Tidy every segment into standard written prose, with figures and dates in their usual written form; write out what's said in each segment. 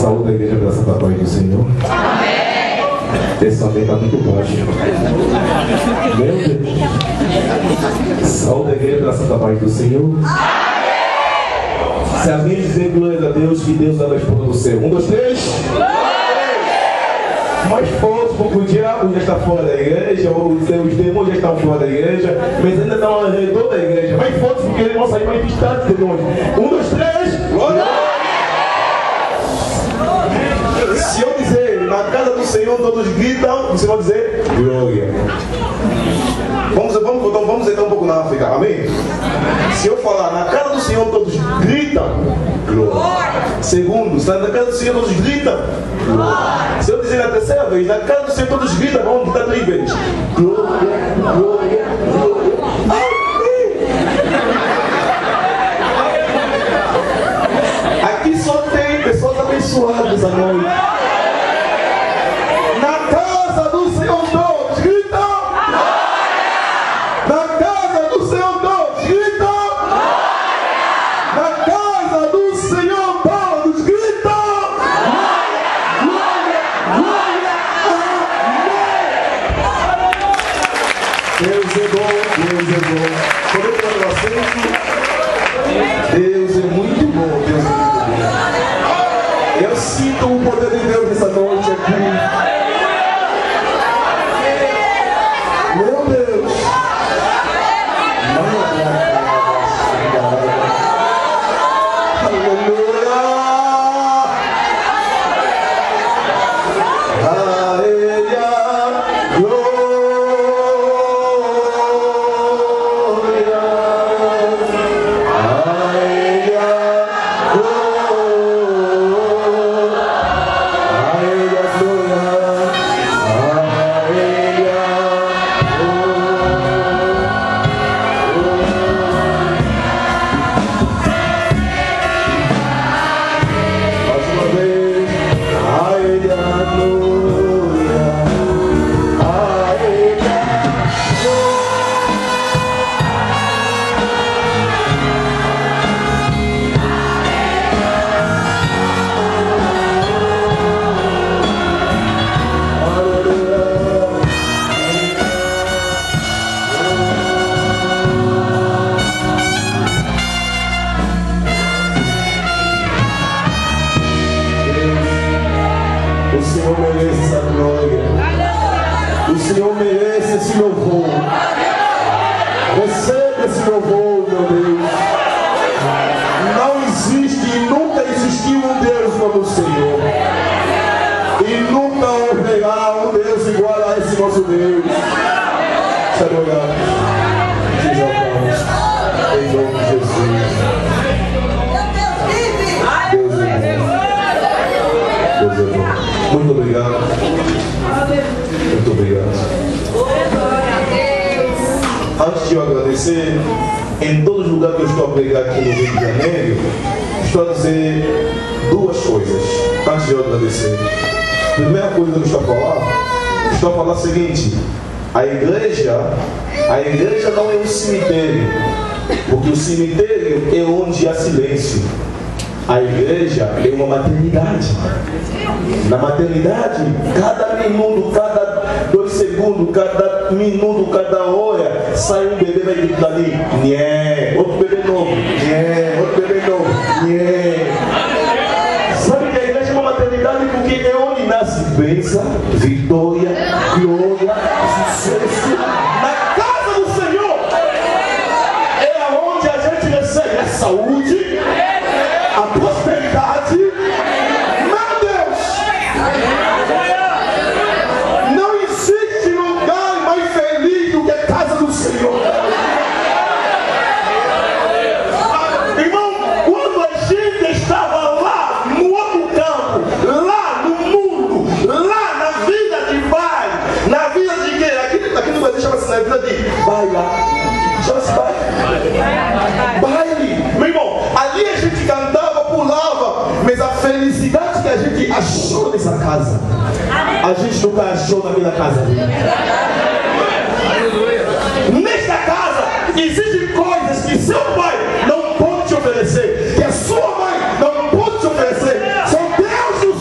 Saúde a igreja pela Santa Paz do Senhor. Amém. Esse amém está muito baixo. Meu Deus. Saúde a igreja pela Santa Paz do Senhor. Amém. Se alguém dizer glória a Deus, que Deus dá a resposta do céu. 1, 2, 3. Mais forte, porque o diabo já está fora da igreja, os demônios já estão fora da igreja, mas ainda estão ao redor da igreja. Mais forte, porque eles vão sair manifestados de demônios. 1, 2, 3. Glória! Se eu dizer, na casa do Senhor todos gritam, você vai dizer, glória. Vamos entrar um pouco na África, amém? Se eu falar, na casa do Senhor todos gritam, glória. Segundo, se na casa do Senhor todos gritam, glória. Se eu dizer na terceira vez, na casa do Senhor todos gritam, vamos gritar 3 vezes. Glória, glória, glória. Amém. Aqui só tem pessoas abençoadas à noite. Na casa do Senhor todos gritam. Na casa do Senhor todos gritam. Na casa do Senhor todos gritam. Glória, glória, amém. Deus é bom, Deus é bom. Quando eu falo assim, Deus é muito bom, Deus é muito bom. Eu sinto o poder de Deus nessa noite aqui. Meu Deus. Muito obrigado. Muito obrigado. Antes de eu agradecer, em todos os lugares que eu estou a pregar aqui no Rio de Janeiro, estou a dizer 2 coisas. Antes de eu agradecer. Primeira coisa que eu estou a falar é o seguinte: a igreja não é um cemitério, porque o cemitério é onde há silêncio. A igreja é uma maternidade. Na maternidade, cada minuto, cada 2 segundos, cada minuto, cada hora, sai um bebê vai gritar ali, nhé, outro bebê novo, nhé, outro bebê novo, nhé. Sabe que a igreja é uma maternidade porque é onde nasce bênção, vitória, glória, sucesso. Na casa do Senhor é onde a gente recebe a saúde, a prosperidade. Meu Deus, não existe lugar mais feliz do que a casa do Senhor. Irmão, quando a gente estava lá no outro campo, lá no mundo, lá na vida de pai, na vida de quem? Aqui no Brasil chama-se na vida de baila. Chama-se baile. Meu irmão, ali a gente cantava, pulava, mas a felicidade que a gente achou nessa casa, a gente nunca achou naquela casa. Nesta casa existem coisas que seu pai não pode te oferecer, que a sua mãe não pode te oferecer. Só Deus nos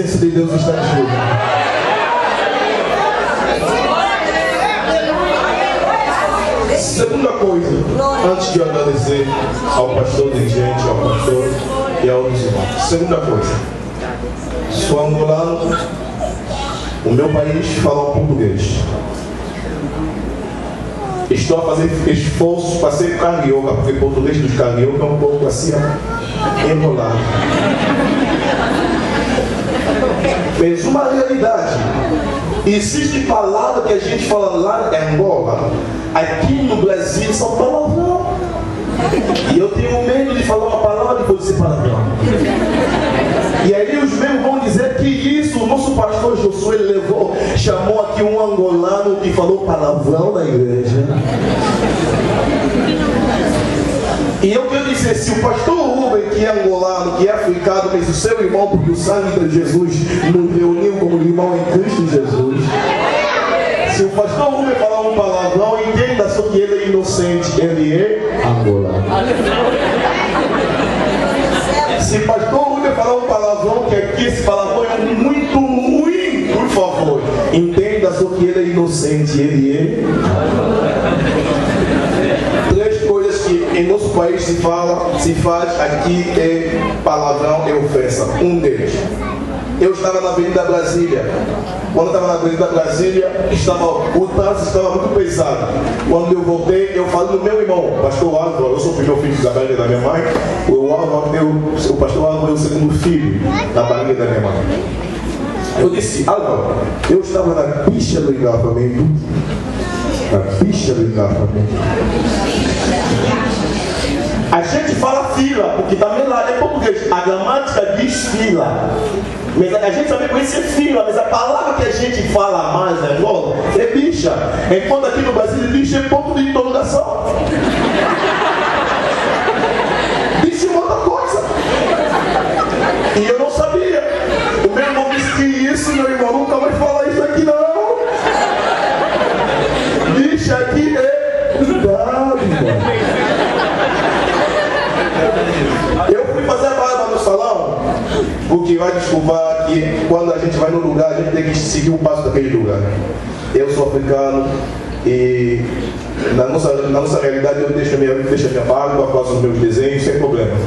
presença de Deus está neste lugar. Segunda coisa, antes de eu agradecer ao pastor dirigente, ao pastor e aos irmãos. Segunda coisa, sou angolano, o meu país fala português. Estou a fazer esforço para ser carioca, porque português dos carioca é um pouco assim enrolado. Mas uma realidade, existe palavra que a gente fala lá em Angola, aqui no Brasil são palavrão. E eu tenho medo de falar uma palavra depois de ser palavrão. E aí os meus vão dizer que isso, o nosso pastor Josué levou, chamou aqui um angolano que falou palavrão na igreja. E eu quero dizer, se o pastor Rubem, que é angolano, que é africano, mas o seu irmão, porque o sangue de Jesus nos reuniu como irmão em Cristo Jesus. Se o pastor Rubem falar um palavrão, entenda só que ele é inocente, ele é angolano. Se o pastor Rubem falar um palavrão, que aqui esse palavrão é muito ruim, por favor, entenda só que ele é inocente, ele é três coisas que em nosso país se faz aqui é palavrão e ofensa. Um deles, eu estava na Avenida Brasília. Quando eu estava na Avenida Brasília, o trânsito estava muito pesado. Quando eu voltei, eu falei no meu irmão, pastor Álvaro, eu sou o primeiro filho da barriga da minha mãe. O pastor Álvaro é o segundo filho da barriga da minha mãe. Eu disse, Álvaro, eu estava na bicha do engarrafamento. Na bicha do engarrafamento. A gente fala fila, porque também lá é português. A gramática diz fila. Mas a gente também conhece fila, mas a palavra que a gente fala mais na Angola é bicha. Enquanto aqui no Brasil bicha é ponto de interrogação. Bicha é outra coisa. E eu não sabia. O meu irmão disse que isso, meu irmão, nunca vai falar isso aqui não. Bicha aqui é cuidado, irmão. Eu fui fazer a barba no salão, porque vai desculpar que quando a gente vai no lugar, a gente tem que seguir o passo daquele lugar. Eu sou africano e na nossa realidade eu deixo a minha barba, faço os meus desenhos sem problema.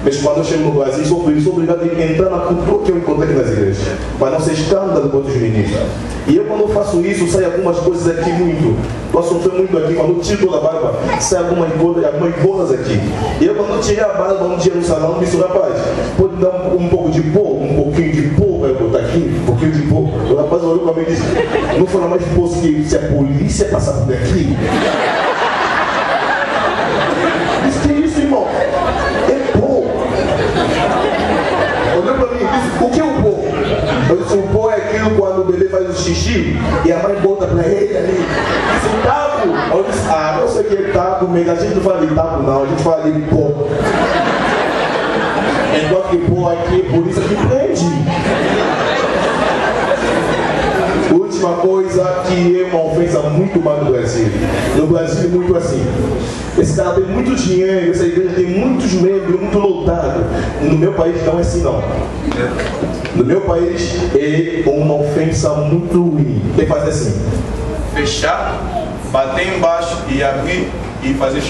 Mas quando eu chego no Brasil, sou obrigado a entrar na cultura que eu encontrei aqui nas igrejas, para não ser escândalo para os ministros. E eu, quando eu faço isso, sai algumas coisas aqui muito. Eu sofri muito aqui, quando eu tiro toda a barba, sai algumas bolas aqui. E eu, quando eu tirei a barba um dia no salão, disse, rapaz, pode dar um pouco de pó, um pouquinho de pó para eu botar aqui, um pouquinho de pó. O rapaz olhou para mim e disse, não fala mais pó que se a polícia passar por aqui. Disse, que isso, irmão? É pó. Olhou para mim e disse, o que é o pó? Eu disse, o pó é aquilo quando o bebê faz o xixi e a mãe bota para ele ali. Disse, taco. Eu disse, não sei o que é taco, mas a gente não fala de taco não, a gente fala de pó. Enquanto que pó aqui é por isso que prende. Última coisa que é uma ofensa muito má no Brasil. No Brasil é muito assim. Esse cara tem muito dinheiro, essa igreja tem muitos membros, muito lotado. No meu país não é assim não. No meu país é uma ofensa muito ruim. Tem que fazer assim. Fechar, bater embaixo e abrir e fazer.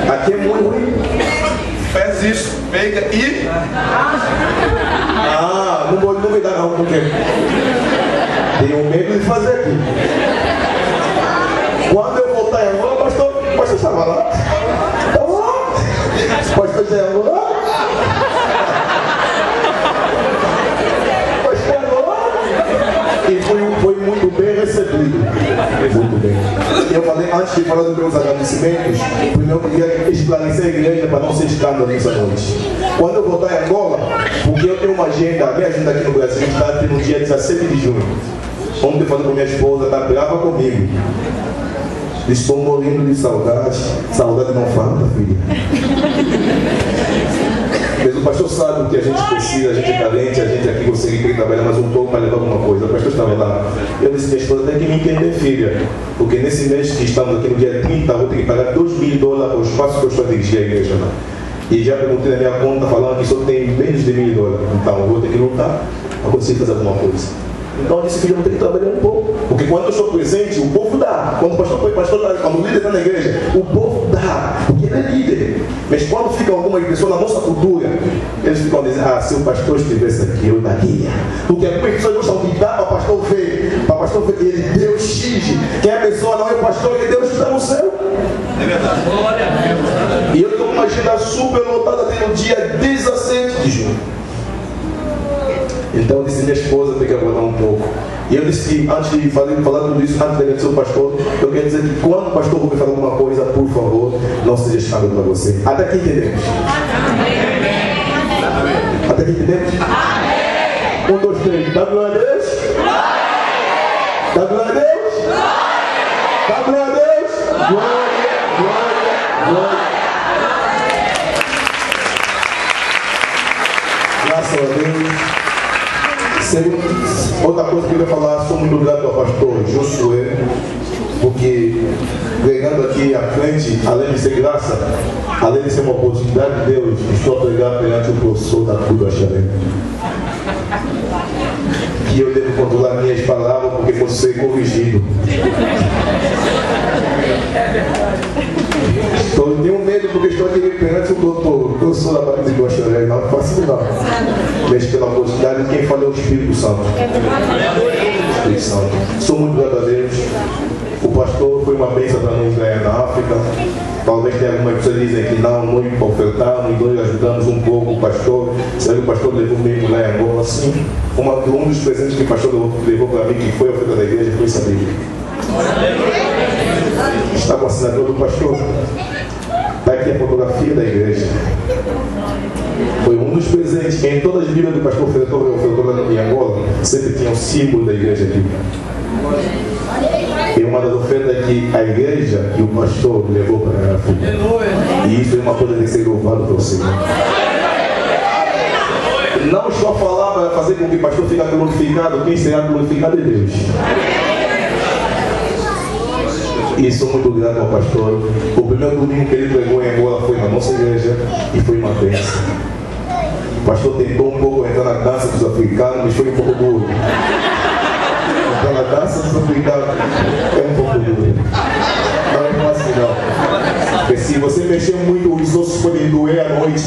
Aqui é muito ruim. Faz isso, pega e. Não vou duvidar não, porque tenho medo de fazer aqui. Quando eu voltar em Angola, o pastor estava lá. Estava lá. O pastor já é Angola. E foi muito bem recebido. Muito bem. Eu falei, antes de falar dos meus agradecimentos, primeiro eu queria esclarecer a igreja para não ser escândalo nessa noite. Quando eu voltar em Angola, porque eu tenho uma agenda, a minha agenda aqui no Brasil está no dia 17 de junho. Ontem eu falei com minha esposa, está brava comigo. Estou morrendo de saudade. Saudade não falta, filha. Mas o pastor sabe o que a gente precisa, a gente é carente, a gente aqui consegue trabalhar mais um pouco para levar alguma coisa. O pastor estava lá. Eu disse, minha esposa tem que me entender, filha. Porque nesse mês que estamos aqui no dia 30, eu vou ter que pagar $2.000 ao espaço que eu estou a dirigir a igreja lá. E já perguntei na minha conta falando que só tem menos de $1.000. Então eu vou ter que lutar para conseguir fazer alguma coisa. Então eu disse que eu vou ter que trabalhar um pouco. Porque quando eu estou presente, o povo dá. Quando o pastor quando o líder está na igreja, o povo dá. Porque ele é líder. Mas quando ficam algumas pessoas na nossa cultura, eles ficam dizendo, se o pastor estivesse aqui, eu daria. Porque algumas pessoas gostam de dar para o pastor ver. Para o pastor ver que ele deu X. Que a pessoa não é o pastor, que Deus está no céu. É verdade. E eu estou com uma agenda super lotada até no dia 17 de junho. Então eu disse, minha esposa tem que aguardar um pouco. E eu disse que antes de falar tudo isso, antes de agradecer o pastor, eu quero dizer que quando o pastor Rubem falar alguma coisa, por favor, não seja escândalo para você. Até aqui entendemos? Até aqui entendemos? 1, 2, 3. Dá glória a Deus? Dá glória a Deus? Dá glória a Deus? Glória, glória, glória. Graças a Deus. Outra coisa que eu queria falar, sou muito grato ao pastor Josué, porque pregando aqui à frente, além de ser graça, além de ser uma oportunidade de Deus, estou a pregar perante o professor da Cruz do Acharé. Que eu devo controlar minhas palavras porque posso ser corrigido. Eu tenho medo porque estou aqui perante o professor da Cruz do Acharé. Não faço não. Mas pela oportunidade, quem fala é o Espírito Santo. Espírito Santo. Sou muito grato a Deus. O pastor foi uma bênção para nós ganhar na África. Talvez tenha algumas pessoas que dizem que não ofertamos, nós ajudamos um pouco o pastor. Será que o pastor levou mesmo lá em Angola? Sim. Um dos presentes que o pastor levou para mim, que foi a oferta da igreja, foi essa Bíblia. Está com a assinatura do pastor. Está aqui a fotografia da igreja. Foi um dos presentes. Em todas as Bíblias do pastor ofertou em Angola, sempre tinha um símbolo da igreja aqui. E uma das ofertas que a igreja e o pastor levou para a África. E isso é uma coisa de ser louvado pelo Senhor. Não estou a falar para fazer com que o pastor fique glorificado. Quem será glorificado é Deus. E sou muito grato ao pastor. O primeiro domingo que ele pregou em Angola foi na nossa igreja e foi uma bênção. O pastor tentou um pouco entrar na dança dos africanos, mas foi um pouco duro. Entrar na dança dos africanos é um pouco duro. Não é fácil não. Porque se você mexer muito, os ossos podem doer à noite.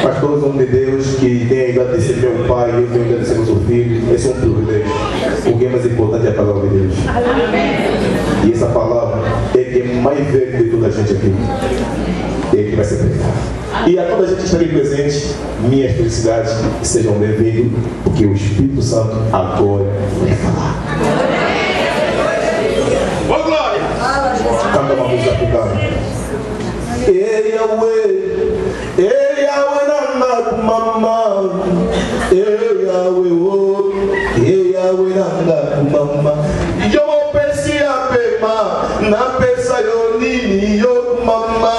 Pastores, homem de Deus, que tem a agradecer meu pai, eu tenho a agradecer meu filho, esse é um privilégio. O que é mais importante é a palavra de Deus. E essa palavra é que é mais velha de toda a gente aqui. É que vai ser pregada. E a toda a gente que está aqui presente, minhas felicidades, sejam bem-vindos, porque o Espírito Santo agora vai falar. Boa glória! Canta uma música africana. Ei, Yahweh, mama, Yahweh, mama. Yo pesi apema, na pesa yonini yo mama.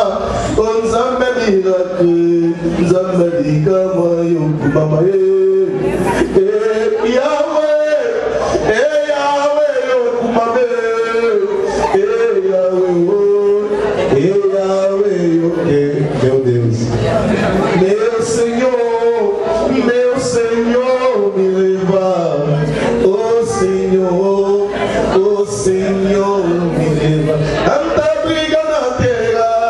Onzambe miracle, nzambe digama yo mama. Yahweh, yo mama. Yahweh, meu Deus. Meu Senhor, me leva. O Senhor me leva. Tanta briga na terra,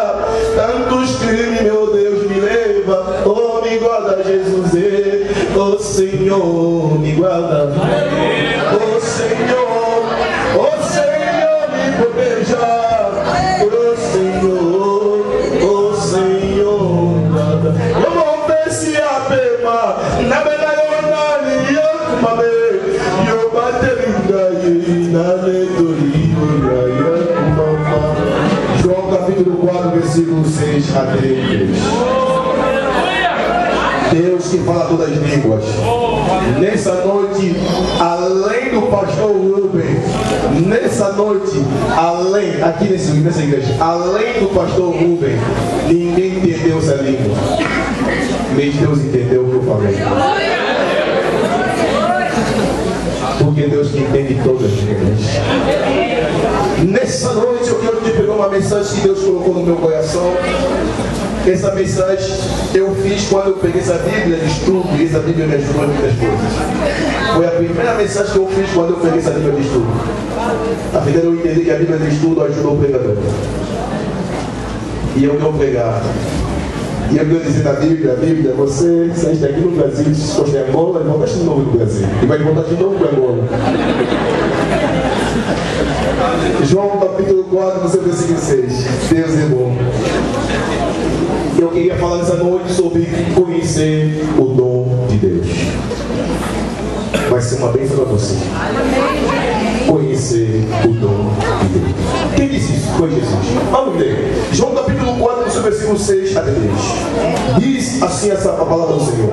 tantos crimes, meu Deus, me leva. Oh, me guarda, Jesus, o Senhor me guarda. O Senhor me proteja. O Senhor guarda. Eu vou ver se a pema na verdade eu mame. Eu bateria na letoria. João capítulo 4, versículo 6 a 3. Deus que fala todas as línguas. Nessa noite, além do pastor Rubem, nessa noite, além, aqui nessa igreja, além do pastor Rubem, ninguém entendeu essa língua. Mas Deus entendeu o que eu falei. Porque Deus que entende todas as línguas. Nessa noite eu quero te pegar uma mensagem que Deus colocou no meu coração. Essa mensagem eu fiz quando eu peguei essa Bíblia de estudo, e essa Bíblia me ajudou em muitas coisas. Foi a primeira mensagem que eu fiz quando eu peguei essa Bíblia de estudo. A fim de eu entender que a Bíblia de estudo ajudou o pregador. E eu quero pregar. E eu quero dizer na Bíblia, você sai daqui no Brasil, se escolhe Angola, e volta de novo no Brasil. E vai voltar de novo para Angola. João capítulo 4, versículo 6. Deus é bom. Eu queria falar nessa noite sobre conhecer o dom de Deus. Vai ser uma bênção para você. Conhecer o dom de Deus. Quem disse isso? Foi Jesus. Vamos ler. João capítulo 4, versículo 6 a 10. Diz assim a palavra do Senhor.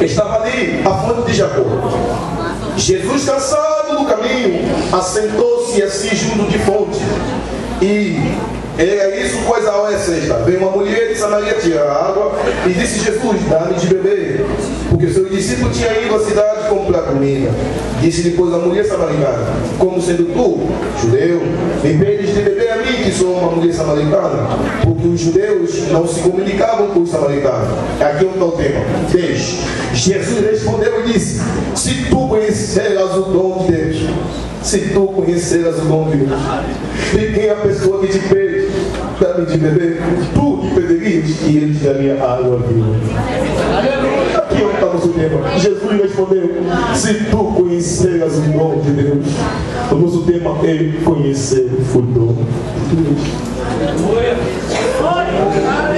Estava ali a fonte de Jacó. Jesus, cansado do caminho, assentou-se assim junto de fonte. E era isso, pois a hora é sexta. Veio uma mulher de Samaria tirar água e disse: Jesus, dá-me de beber. Porque seu discípulo tinha ido à cidade comprar comida. Disse depois a mulher samaritana: como sendo tu, judeu, me pedes de beber a mim, que sou uma mulher samaritana? Porque os judeus não se comunicavam com os samaritanos. Aqui é o tema. 10. Jesus respondeu e disse: se tu conheceras o dom de Deus, se tu conheceras o dom de Deus, e quem é a pessoa que te pede, dá-me de beber, tu lhe pedirias e ele te daria água viva. Aqui é onde está o nosso tema. Jesus respondeu: se tu conheceras o dom de Deus. O nosso tema é conhecer o dom de Deus.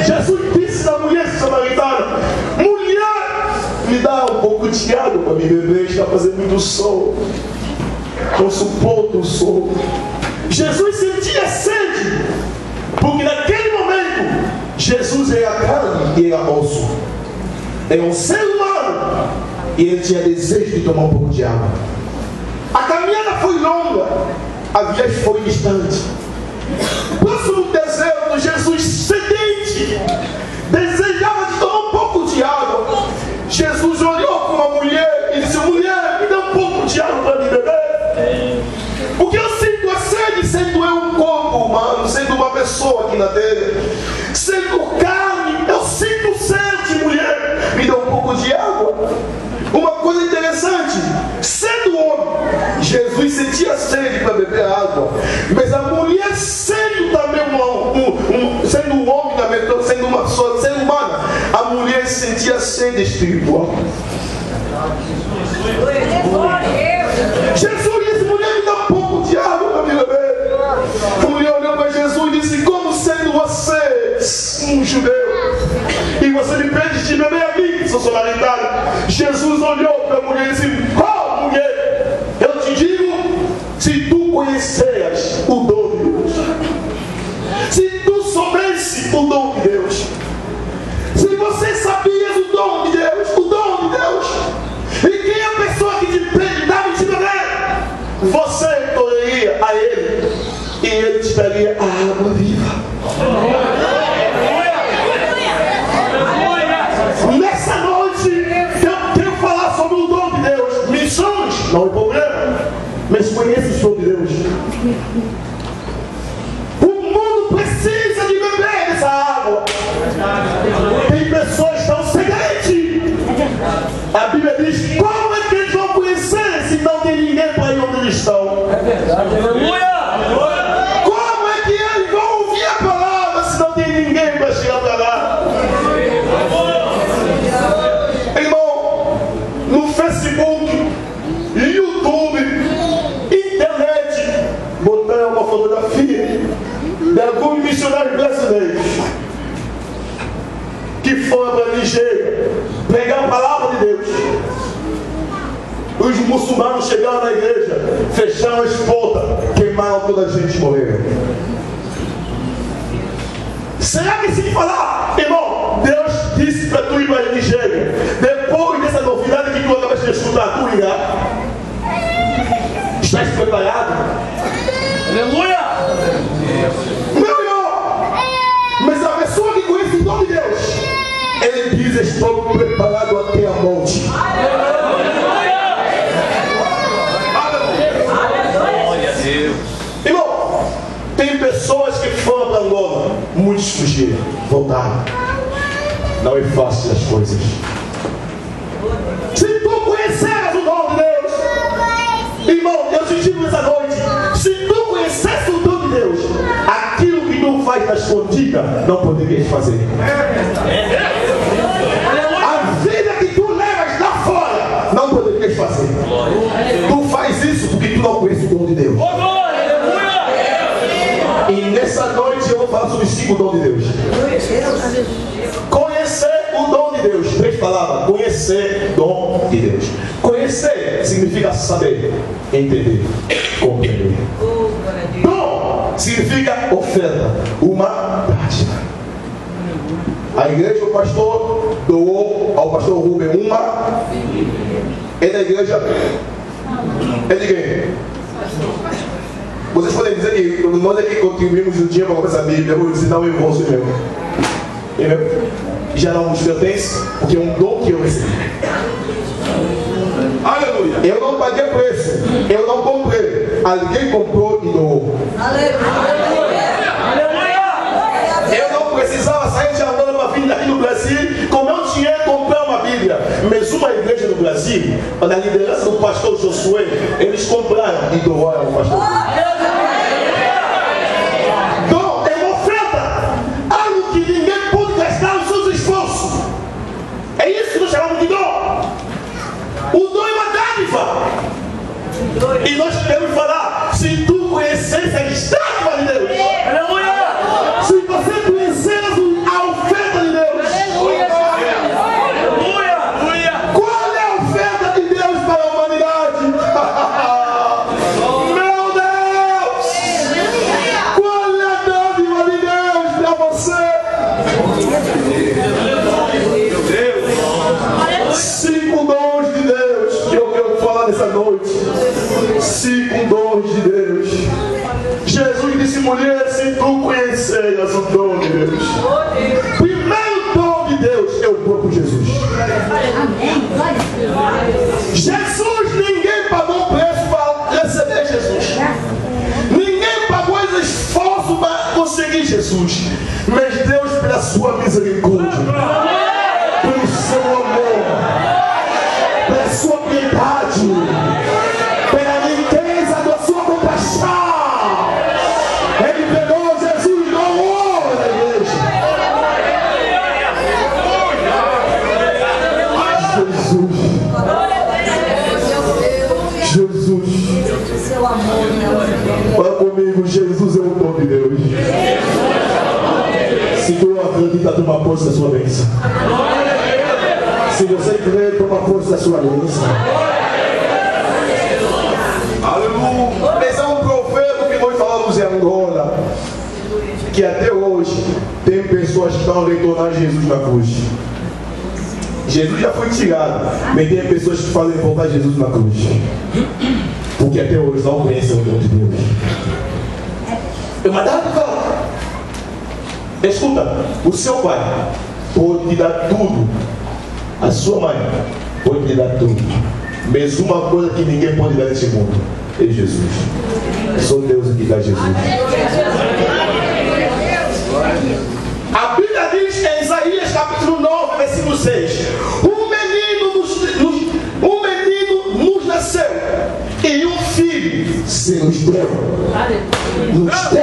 Jesus disse à mulher samaritana: mulher, me dá um pouco de água para me beber, está fazendo muito sol. Não suporto o sol. Jesus sentia sede, porque naquele momento Jesus era carne e era osso. Era um ser humano e ele tinha desejo de tomar um pouco de água. A caminhada foi longa, a viagem foi distante. Próximo do deserto, Jesus sedente desejava de tomar um pouco de água. Jesus olhou para uma mulher e disse: mulher, me dá um pouco de água para me beber. Porque eu sinto a sede, sendo eu um corpo humano, sendo uma pessoa aqui na terra, sendo carne, eu sinto sede, mulher, me dá um pouco de água. Uma coisa interessante, sendo homem, Jesus sentia sede para beber água, mas a mulher sendo também sendo um homem também, sendo uma pessoa, sendo humana, a mulher sentia sede espiritual. Jesus disse: mulher, me dá um pouco de água para me beber. A mulher olhou para Jesus e disse: como sendo você um judeu e você me pede de beber a mim, que sou samaritano? Jesus olhou para a mulher e disse: oh, mulher, eu te digo, se tu conheceras o dom de Deus, se tu soubesse o dom de Deus, se você sabias o dom de Deus, e quem é a pessoa que te pede, dá-me de beber, você correria a ele e ele te daria a água viva. Nessa noite eu quero falar sobre o dom de Deus. Missões não é problema, mas conheça o dom de Deus. O mundo precisa de beber essa água. Tem pessoas que estão sedentas. A Bíblia diz: como é que eles vão conhecer se não tem ninguém para ir onde eles estão? É verdade. Como é que eles vão ouvir a palavra se não tem ninguém para chegar para lá? Irmão, no Facebook, YouTube, internet, botar uma fotografia de alguns missionários brasileiros que foram para a Nigéria pregar a palavra de Deus. Os muçulmanos chegaram na igreja, fecharam as portas, queimaram toda a gente e morreram. Será que se falar, irmão, Deus disse para tu ir para a Nigéria, depois dessa novidade que tu acabas de escutar, tu irá? Estás preparado? Aleluia! Meu irmão, mas a pessoa que conhece o dom de Deus, ele diz: estou preparado até a morte. Irmão, hoje voltar. Não é fácil as coisas. Se tu conheceres o dom de Deus, irmão, eu te digo essa noite, se tu conheceres o dom de Deus, aquilo que tu faz na escondida, não poderias fazer. A vida que tu levas lá fora, não poderias fazer. Tu faz isso porque tu não conheces o dom de Deus. E nessa noite eu vou falar sobre 5 dons de Deus. Conhecer o dom de Deus. 3 palavras. Conhecer o dom de Deus. Conhecer significa saber, entender, compreender. Dom significa oferta, uma dádiva. A igreja, o pastor doou ao pastor Rubem uma. É da igreja. É de quem? Vocês podem dizer que nós aqui contribuímos um dia para começar a Bíblia. Eu vou dizer, não, é vosso mesmo. Já não nos pertence, porque é um dom que eu recebi. Aleluia. Eu não paguei preço, eu não comprei. Alguém comprou e doou. Eu não precisava sair de Angola para vir aqui no Brasil com meu dinheiro comprar uma Bíblia. Mas uma igreja no Brasil, na liderança do pastor Josué, eles compraram e doaram ao pastor. Dom é uma oferta, algo que ninguém pode gastar os seus esforços. É isso que nós chamamos de dom. O dom é uma dádiva. E nós queremos falar, se tu conheces a estátua de Deus, se você conhecer a oferta de Deus, qual é a oferta de Deus para a humanidade? Meu Deus! Qual é a dádiva de Deus para você? 5 dons de Deus que eu quero falar nessa noite. 5 dons de Deus. Jesus disse, mulher, se tu conheceras o dom de Deus. Primeiro dom de Deus é o próprio Jesus. Jesus, ninguém pagou preço para receber Jesus. Ninguém pagou esse esforço para conseguir Jesus. Mas Deus, pela sua misericórdia, pelo seu amor, pela sua piedade, pela riqueza da sua compaixão, Ele pegou Jesus e doou na igreja. Jesus. Fala comigo, Jesus é o dom de Deus. Se tu acredita, toma posse da sua bênção. Se você crê, toma posse da sua bênção. Aleluia. Mas é um provérbio que nós falamos em Angola, que até hoje tem pessoas que estão retornando Jesus na cruz. Jesus já foi tirado, mas tem pessoas que fazem voltar Jesus na cruz, porque até hoje não conhecem o dom de Deus. É uma dádiva. Escuta, o seu pai pode te dar tudo, a sua mãe pode te dar tudo, mas uma coisa que ninguém pode dar nesse mundo é Jesus. Só Deus que dá Jesus. A Bíblia diz em Isaías capítulo 9, versículo 6: um menino nos nasceu e um filho se nos deu. Nos deu.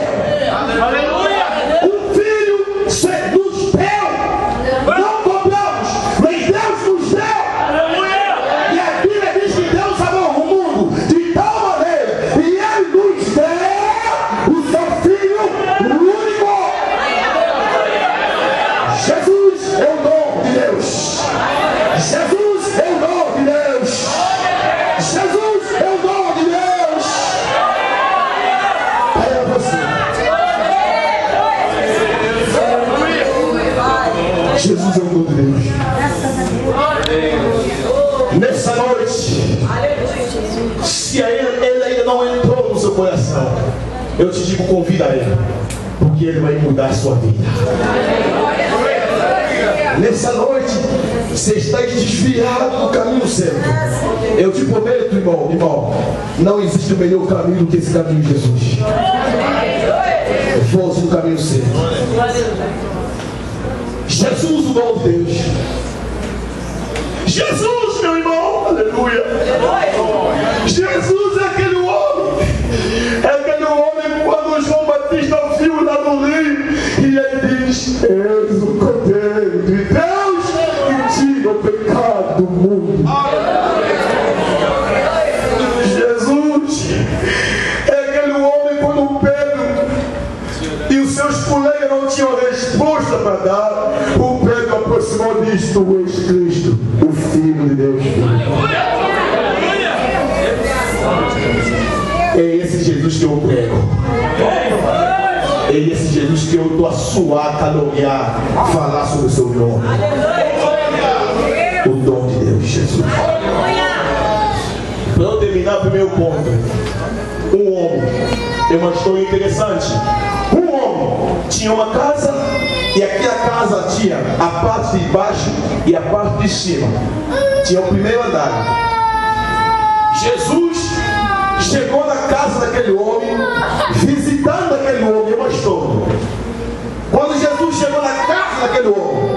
Aleluia. Um filho se nos deu. Não compramos, mas Deus nos deu. Aleluia. E a Bíblia diz que Deus amou o mundo de tal maneira e Ele nos deu o seu filho único. Jesus é o dom de Deus. Jesus é o dom de Deus. Jesus é o dom de Deus. Para você. Jesus é o dom de Deus. Nessa noite, se ele ainda não entrou no seu coração, eu te digo, convida ele, porque ele vai mudar a sua vida. Nessa noite, você está desviado do caminho certo. Eu te prometo, irmão, não existe o melhor caminho do que esse caminho de Jesus. Volte no caminho certo. Jesus, o dom de Deus. Jesus, meu irmão, aleluia. Jesus é aquele homem. É aquele homem quando João Batista viu lá no rio e ele diz: eis o Cordeiro de Deus que tira o pecado do mundo. Jesus é aquele homem quando Pedro e os seus colegas não tinham resposta para dar, o Pedro aproximou disto: tu és Cristo, o Filho de Deus. É esse Jesus que eu prego. É esse Jesus que eu estou a suar, caluniar, falar sobre o seu nome. O dom de Deus, Jesus. Para eu terminar o primeiro ponto, um homem, é uma história interessante. Um homem tinha uma casa, e aqui a casa tinha a parte de baixo e a parte de cima. Tinha o primeiro andar. Jesus chegou na casa daquele homem, visitando aquele homem, é uma história. Quando Jesus chegou na casa daquele homem,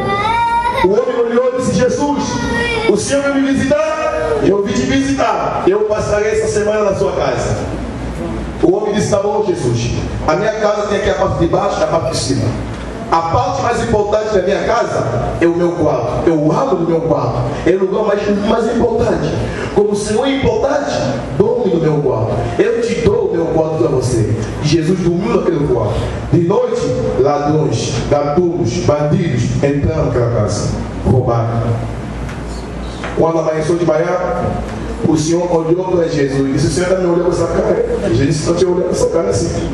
o homem olhou e disse: Jesus, o Senhor veio me visitar? Eu vim te visitar. Eu passarei essa semana na sua casa. O homem disse: tá bom, Jesus. A minha casa tem aqui a parte de baixo e a parte de cima. A parte mais importante da minha casa é o meu quarto. Eu amo do meu quarto. É o lugar mais importante. Como o Senhor é importante, dorme no meu quarto. Eu te dou o meu quarto para você. E Jesus dormiu naquele quarto. De noite, ladrões, gatunos, bandidos entraram naquela casa. Roubaram. Quando amanheceu de manhã, o Senhor olhou para Jesus e disse: o Senhor está me olhando com essa cara? Jesus está te olhando com essa cara assim.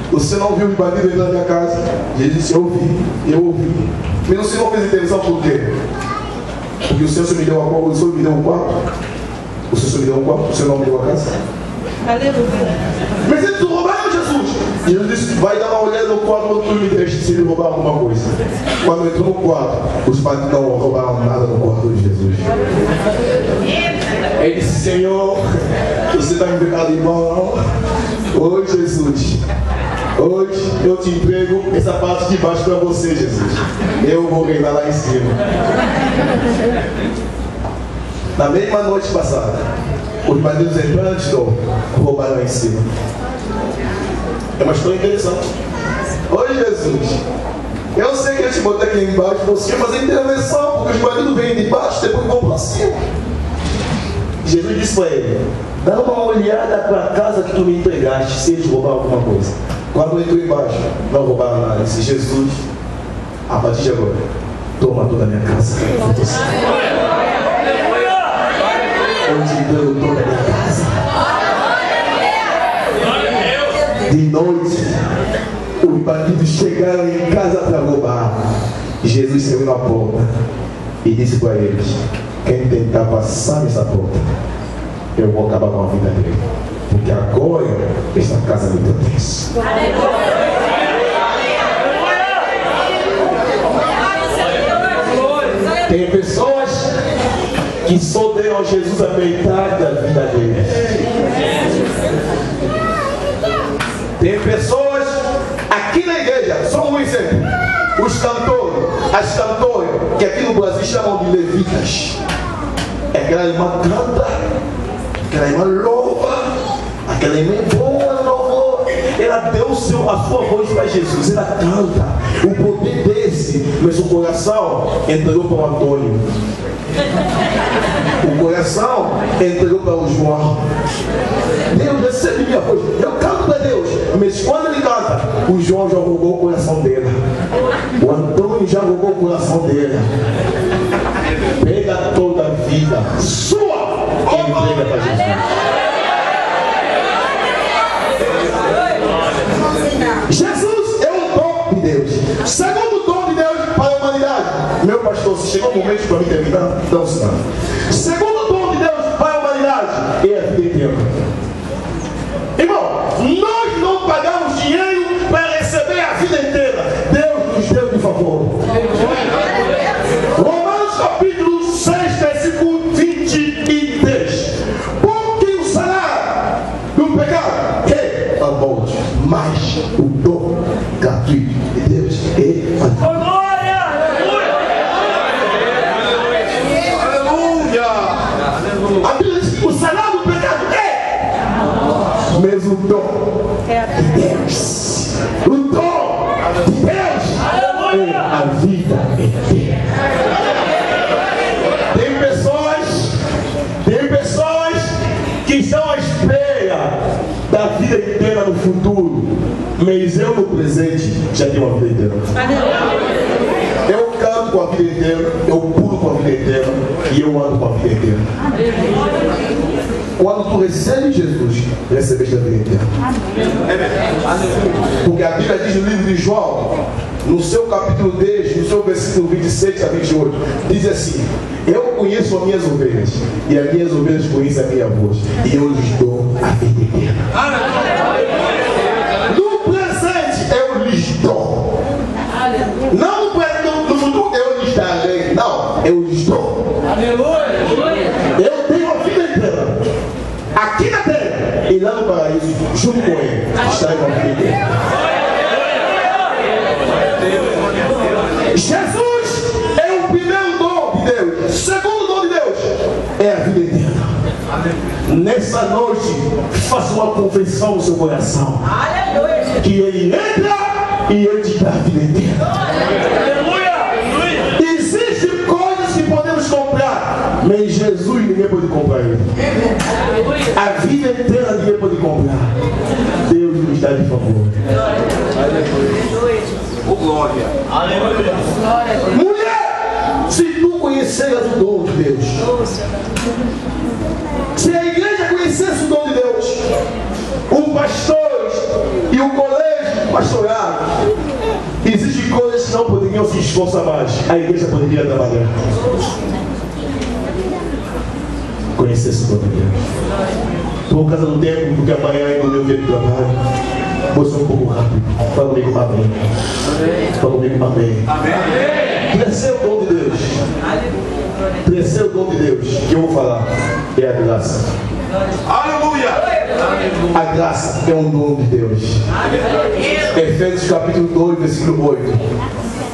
Você não viu os bandidos entrar na minha casa? Jesus disse: eu ouvi. Mas o Senhor não fez intervenção por quê? Porque o Senhor me deu a quarto, o Senhor me deu um quarto. O Senhor me deu um quarto, o Senhor não me deu a casa. Aleluia. Mas eles roubaram Jesus. Jesus disse: vai dar uma olhada no quarto quando tu me deixa, se ele roubar alguma coisa. Quando entrou no quarto, os bandidos não roubaram nada no quarto de Jesus. Ele disse: Senhor, você está me pegando de mão. Oi, Jesus. Hoje eu te entrego essa parte de baixo para você, Jesus. Eu vou reinar lá em cima. Na mesma noite passada, os bandidos entraram roubaram lá em cima. É uma história interessante. Oi, Jesus. Eu sei que eu te botei aqui embaixo, você ia fazer intervenção, porque os bandidos vêm de baixo, depois vão para cima. Jesus disse para ele: dá uma olhada para a casa que tu me entregaste, se eles roubaram alguma coisa. Quando entrou embaixo, não roubaram nada. Disse: Jesus, a partir de agora, toma toda a minha casa. Eu te entrego toda a minha casa. De noite, os bandidos chegaram em casa para roubar. Jesus saiu na porta e disse para eles: quem tentar passar nessa porta, eu vou acabar com a vida dele. Porque agora esta casa me pertence. Tem pessoas que só deram a Jesus a metade da vida deles. Tem pessoas aqui na igreja, só um exemplo: os cantores, as cantoras, que aqui no Brasil chamam de levitas. Aquela irmã canta, aquela irmã louva, aquela irmã boa, louvor. Ela deu a sua voz para Jesus, ela canta. O poder desse, mas o coração entregou para o Antônio. O coração entregou para o João. Deus recebe minha voz. Eu canto para Deus, mas quando ele canta, o João já roubou o coração dela. O Antônio já roubou o coração dela. Pega toda a vida sua e entrega para Jesus. Jesus é um dom de Deus. Segundo dom de Deus para a humanidade. Meu pastor, se chegou o momento para me terminar, dá um sinal. Segundo dom de Deus para a humanidade é a vida eterna. Irmão, nós não pagamos dinheiro para receber a vida inteira. Deus nos deu de favor. Romanos capítulo 6, versículo 23. Porque o salário do pecado é a morte, mas o dom gratuito de Deus é a vida. mas o dom de Deus. O dom de Deus é a vida eterna. Tem pessoas que estão à espera da vida eterna no futuro, mas eu no presente já tenho uma vida eterna. Eu canto com a vida eterna, eu pulo com a vida eterna e eu ando com a vida eterna. Quando tu recebes Jesus, recebeste a vida eterna. Porque a Bíblia diz no livro de João, no seu capítulo 10, no seu versículo 26 a 28, diz assim: eu conheço as minhas ovelhas, e as minhas ovelhas conhecem a minha voz, e eu lhes dou a vida eterna. No presente eu lhes dou. Não no futuro eu lhes darei. Não, eu lhes dou. Eu tenho a vida eterna aqui na terra, e lá no paraíso, junto com ele, estarei com a vida eterna. Jesus é o primeiro dom de Deus. O segundo dom de Deus é a vida eterna. Nessa noite, faça uma confissão no seu coração. Que Ele entra e Ele te dá a vida eterna. Existem coisas que podemos comprar, mas Jesus ninguém pode comprar ele. A vida eterna ninguém pode comprar. Deus nos dá de favor. Oh, glória. Aleluia. Mulher, se tu conheceras o dom de Deus, se a igreja conhecesse o dom de Deus, o pastor e o colégio pastoral, existem coisas que não poderiam se esforçar mais. A igreja poderia trabalhar. Conhecesse o dom de Deus. Por causa do tempo, porque amanhã é o meu dia de trabalho. Vou ser um pouco rápido. Fala comigo, amém. Fala comigo, amém. Crescer o dom de Deus. Crescer o dom de Deus. Que eu vou falar é a graça. Aleluia! A graça é um dom de Deus. Efésios capítulo 2, versículo 8.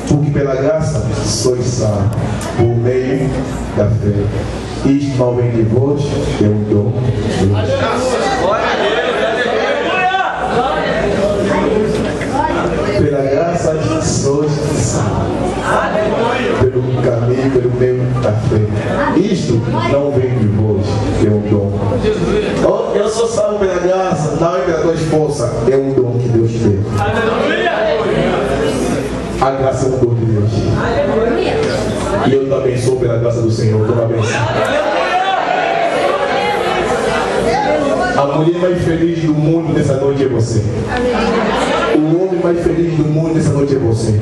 Porque pela graça sois salvos por meio da fé. Isto não vem de vós, é um dom de Deus. Glória a Deus. Pela graça sois salvos pelo caminho, pelo meio da fé. Isto não vem de vós, é um dom. Eu sou salvo pela graça, não é pela tua força, é um dom que Deus deu. A graça é um dom de Deus. E eu também sou pela graça do Senhor. Toma bênção. A mulher mais feliz do mundo nessa noite é você. O homem mais feliz do mundo nessa noite é você.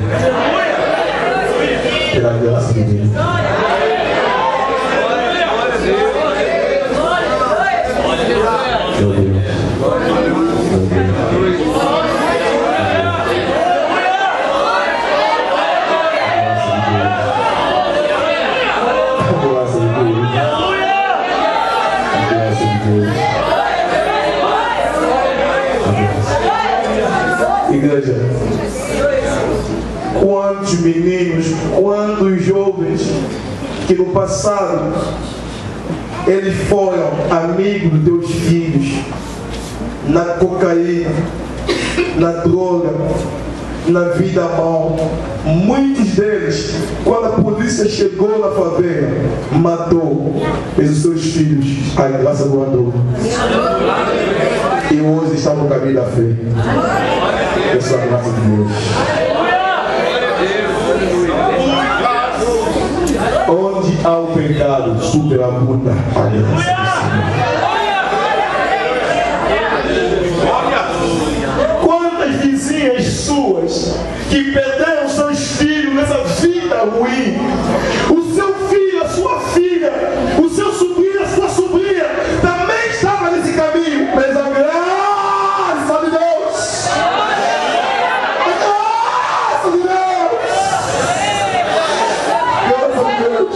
Pela graça de Deus. Meu Deus. Igreja, quantos meninos, quantos jovens que no passado eles foram amigos dos teus filhos na cocaína, na droga, na vida mal. Muitos deles, quando a polícia chegou na favela, matou os seus filhos. A graça guardou. E hoje estão no caminho da fé. Essa é a graça de Deus. Onde há o pecado, superabunda a graça do Senhor. Quantas vizinhas suas que perderam seus filhos nessa vida ruim, o seu filho, a sua filha, o seu sobrinho, a sua sobrinha também estava nesse caminho, mas a graça de Deus, a graça de Deus, graça de Deus.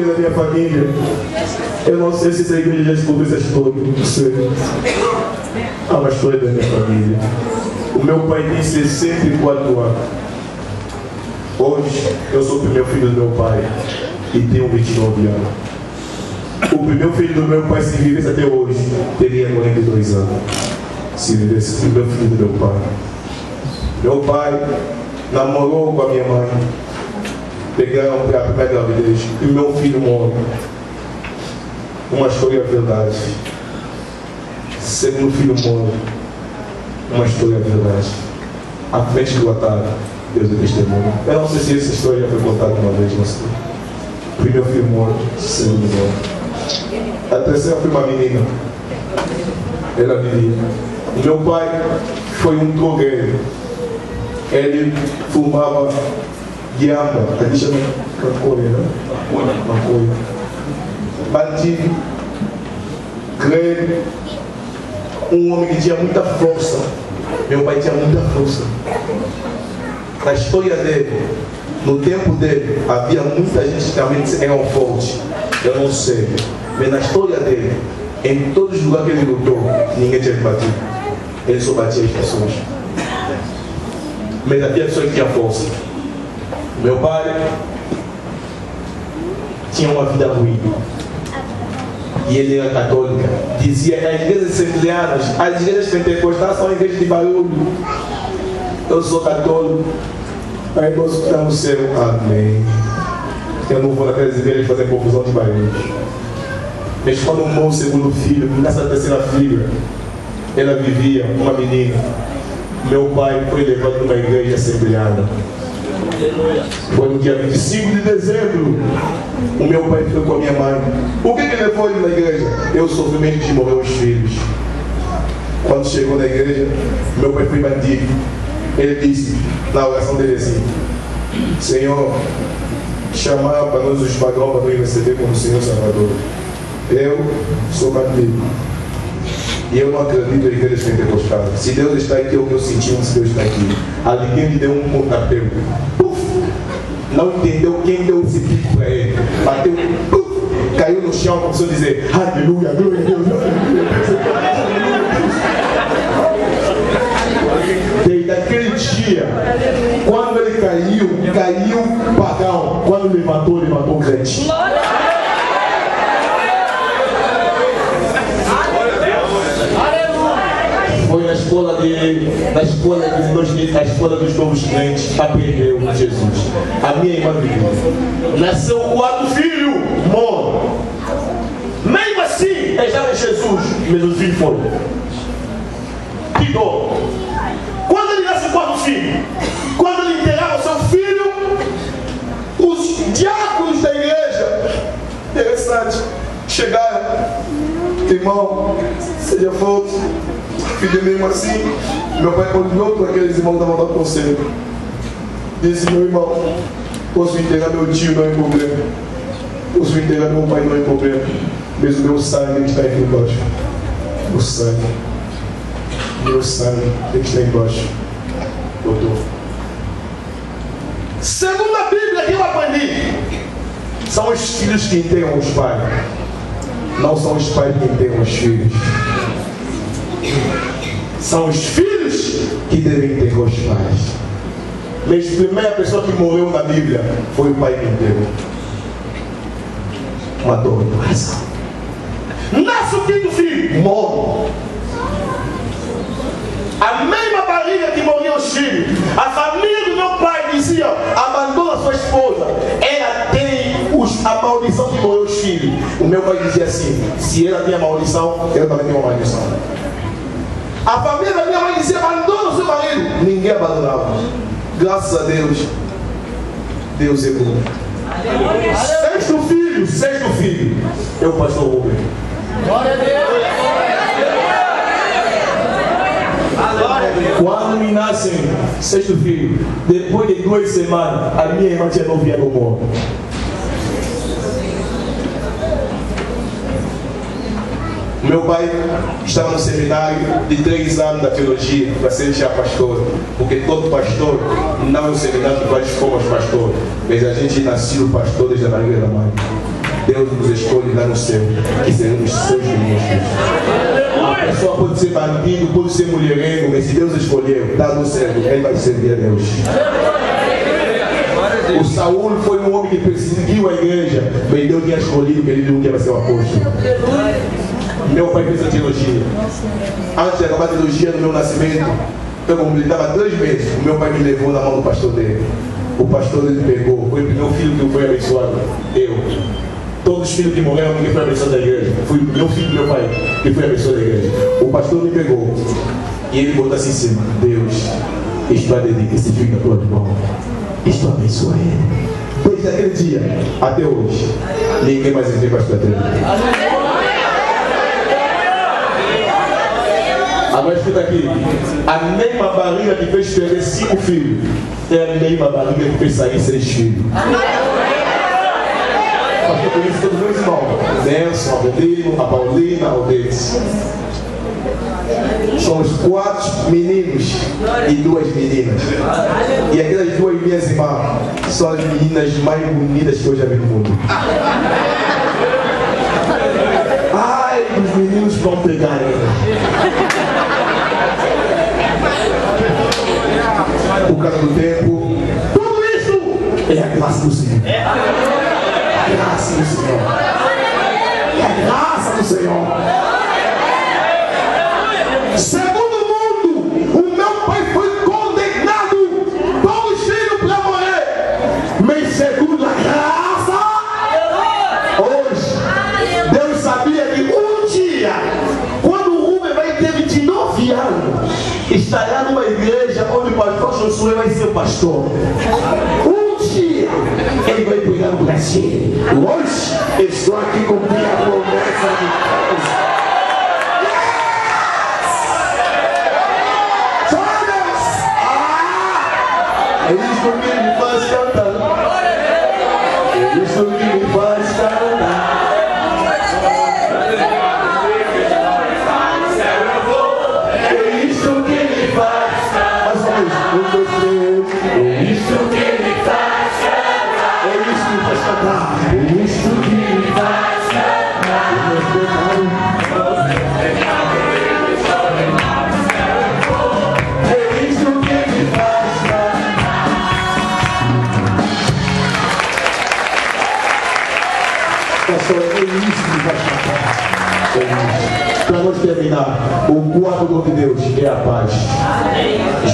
da minha família. Eu não sei se essa igreja já descobriu essa história. Não sei. É uma história da minha família. O meu pai tem 64 anos. Hoje, eu sou o primeiro filho do meu pai e tenho 29 anos. O primeiro filho do meu pai, se vivesse até hoje, teria 42 anos. Se vivesse o primeiro filho do meu pai. Meu pai namorou com a minha mãe. Pegaram para a primeira gravidez e meu filho morre. Uma história verdade. Segundo filho morre. Uma história verdade. À frente do altar, Deus é testemunho. Eu não sei se essa história já foi contada uma vez, não sei. Primeiro filho morre, segundo morre. A terceira foi uma menina. Ela vivia. O meu pai foi um drogueiro. Ele fumava guiamba, aqui chama maconha, né? Maconha. Bandido, grande, um homem que tinha muita força. Meu pai tinha muita força. Na história dele, no tempo dele, havia muita gente que também eram fortes. Eu não sei. Mas na história dele, em todos os lugares que ele lutou, ninguém tinha batido. Ele só batia as pessoas. Mas havia pessoas que tinham força. Meu pai tinha uma vida ruim. E ele era católico. Dizia que as igrejas assembleanas, as igrejas pentecostais são igrejas de barulho. Eu sou católico. Aí nós estamos no céu. Amém. Eu não vou naquelas igrejas fazer confusão de barulho. Mas quando morreu o segundo filho, nessa terceira filha, ela vivia, uma menina. Meu pai foi levado numa igreja assembleada. Foi no dia 25 de dezembro. O meu pai foi com a minha mãe. O que levou ele na igreja? Eu sofrimento de morrer os filhos. Quando chegou na igreja, meu pai foi bandido. Ele disse, na oração dele assim: Senhor, chamaram para nós os pagãos para nos receber como Senhor Salvador. Eu sou bandido. E eu não acredito em igrejas pentecostais. Se Deus está aqui, é o que eu senti, se Deus está aqui. Alguém me deu um pontapé. Puf! Não entendeu quem deu esse pico para ele. Bateu, puf! Caiu no chão, começou a dizer: aleluia, glória a Deus. Desde aquele dia, quando ele caiu pagão. Quando levantou crente. Foi na escola dos novos crentes, aprendeu Jesus. A minha irmã viveu. Nasceu o quarto filho, morre. Mesmo assim, ele já era Jesus, mas o filho foi. Que dor. Quando ele nasce o quarto filho, quando ele enterrava o seu filho, os diáconos da igreja, interessante, chegaram: irmão, seja forte. Filho mesmo assim, meu pai olhou para aqueles irmãos da mão do conselho. Disse: meu irmão, posso enterrar meu tio, não é problema. Posso enterrar meu pai, não é problema. Mas o meu sangue está aqui embaixo. O sangue. Meu sangue está embaixo. Doutor. Segundo a Bíblia que eu aprendi, são os filhos que enterram os pais. Não são os pais que enterram os filhos. São os filhos que devem enterrar os pais. Mas a primeira pessoa que morreu na Bíblia foi o pai que enterrou. Uma dor do coração. Nasce o quinto filho, morre. A mesma barriga que morria os filhos. A família do meu pai dizia: abandona sua esposa. Ela tem a maldição que morreu os filhos. O meu pai dizia assim: se ela tem a maldição, eu também tenho uma maldição. A família da minha mãe dizia: abandona o seu marido. Ninguém abandonava. Graças a Deus, Deus é bom. Sexto filho, é o pastor Rubem. Glória a Deus. Quando me nascem, sexto filho, depois de 2 semanas, a minha irmã tinha 9 anos morta. Meu pai estava no seminário de 3 anos da teologia para ser já pastor, porque todo pastor não é um seminário que faz como os pastores, mas a gente nasceu pastor desde a barriga da mãe. lá no céu, que seremos seus ministros. A pessoa pode ser bandido, pode ser mulherengo, mas se Deus escolheu, dado certo, ele vai servir a Deus. O Saúl foi um homem que perseguiu a igreja, mas Deus tinha escolhido que ele nunca ia ser o apóstolo. Meu pai fez a teologia. Antes de acabar a teologia do meu nascimento, eu completava 3 meses. O meu pai me levou na mão do pastor dele. O pastor ele pegou, foi o primeiro filho que foi abençoado. Eu. Todos os filhos que morreram, ninguém foi abençoado da igreja. Foi o meu filho do meu pai que foi abençoado da igreja. O pastor me pegou e ele botou assim em cima: Deus, isto vai dedicar esse filho da tua mão. Isto abençoa ele. Desde aquele dia até hoje, ninguém mais vê pastor dele. Agora escuta aqui, a mesma barriga que fez perder 5 filhos é a mesma barriga que fez sair 6 filhos. Eu conheço todos os meus irmãos: Nelson, a Avelino, a Paulina, o Denis. Somos 4 meninos e 2 meninas. E aquelas 2 minhas irmãs são as meninas mais bonitas que eu já vi no mundo. Ai, os meninos vão pegar ela. Por causa do tempo, tudo isso é a graça do Senhor. A graça do Senhor. É a graça do Senhor. Segundo o mundo, o meu pai foi condenado, todos os filhos para morrer. Mas segundo a graça, hoje, Deus sabia que um dia, quando o Rubem vai ter 29 anos, estará numa igreja onde o pastor Josué vai ser o pastor. Um dia, ele vai pregar no Brasil. Hoje, estou aqui cumprir a promessa de Deus. É isso que me faz cantar. É isso que me faz cantar. É isso que me faz cantar. É isso que me faz cantar. É isso que me faz cantar. É isso que me faz Para nós terminar, o quarto dom de Deus é a paz.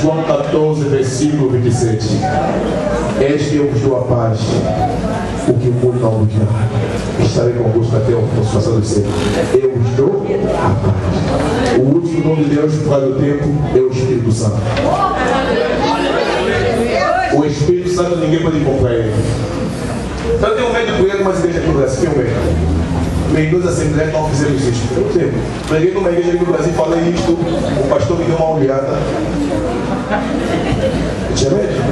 João 14, versículo 27. Este eu vos dou a paz, o que o mundo não vos dá. Estarei convosco até o consumação do século. Eu vos dou a paz. O último dom de Deus, por causa do tempo, é o Espírito Santo. O Espírito Santo ninguém pode comprar ele. Eu tenho medo de pregar umas igrejas aqui no Brasil, tenho medo. Em 2 assembleias não fizemos isso. Eu tenho. Preguei numa igreja aqui no Brasil, falei isto, o pastor me deu uma olhada. Eu tinha medo.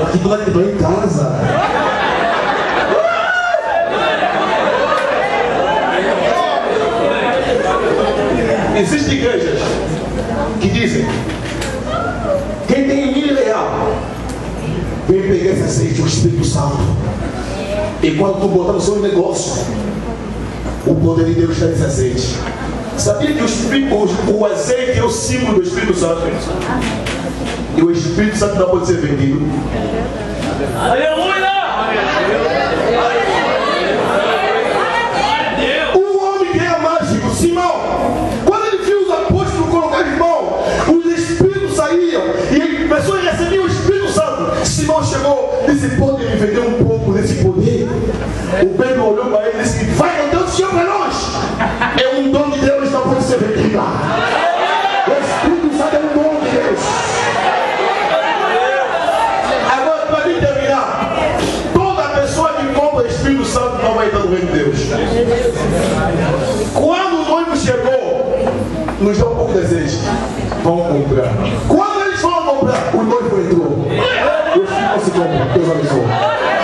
Aqui do lado de banho em casa. Existem igrejas que dizem: quem tem R$1.000, vem pegar esse azeite, o Espírito Santo. E quando tu botar no seu negócio, o poder de Deus está nesse azeite. Sabia que o azeite é o símbolo do Espírito Santo? E o Espírito Santo não pode ser vendido. Aleluia! O homem que era mágico, Simão, quando ele viu os apóstolos colocar as mãos, os espíritos saíam e ele começou a receber o Espírito Santo. Simão chegou e disse: pode me vender um pouco desse poder? O Pedro olhou para ele e disse: vai no Deus do Senhor para nós. É um dom de Deus, não pode ser vendido. O Espírito Santo é um dom de Deus. Agora, para mim terminar, toda pessoa que compra o Espírito Santo não vai estar no reino de Deus. Quando o noivo chegou, nos deu um pouco de desejo. Vamos comprar. Quando eles foram comprar, o noivo entrou. O Espírito se compra. Deus abençoe.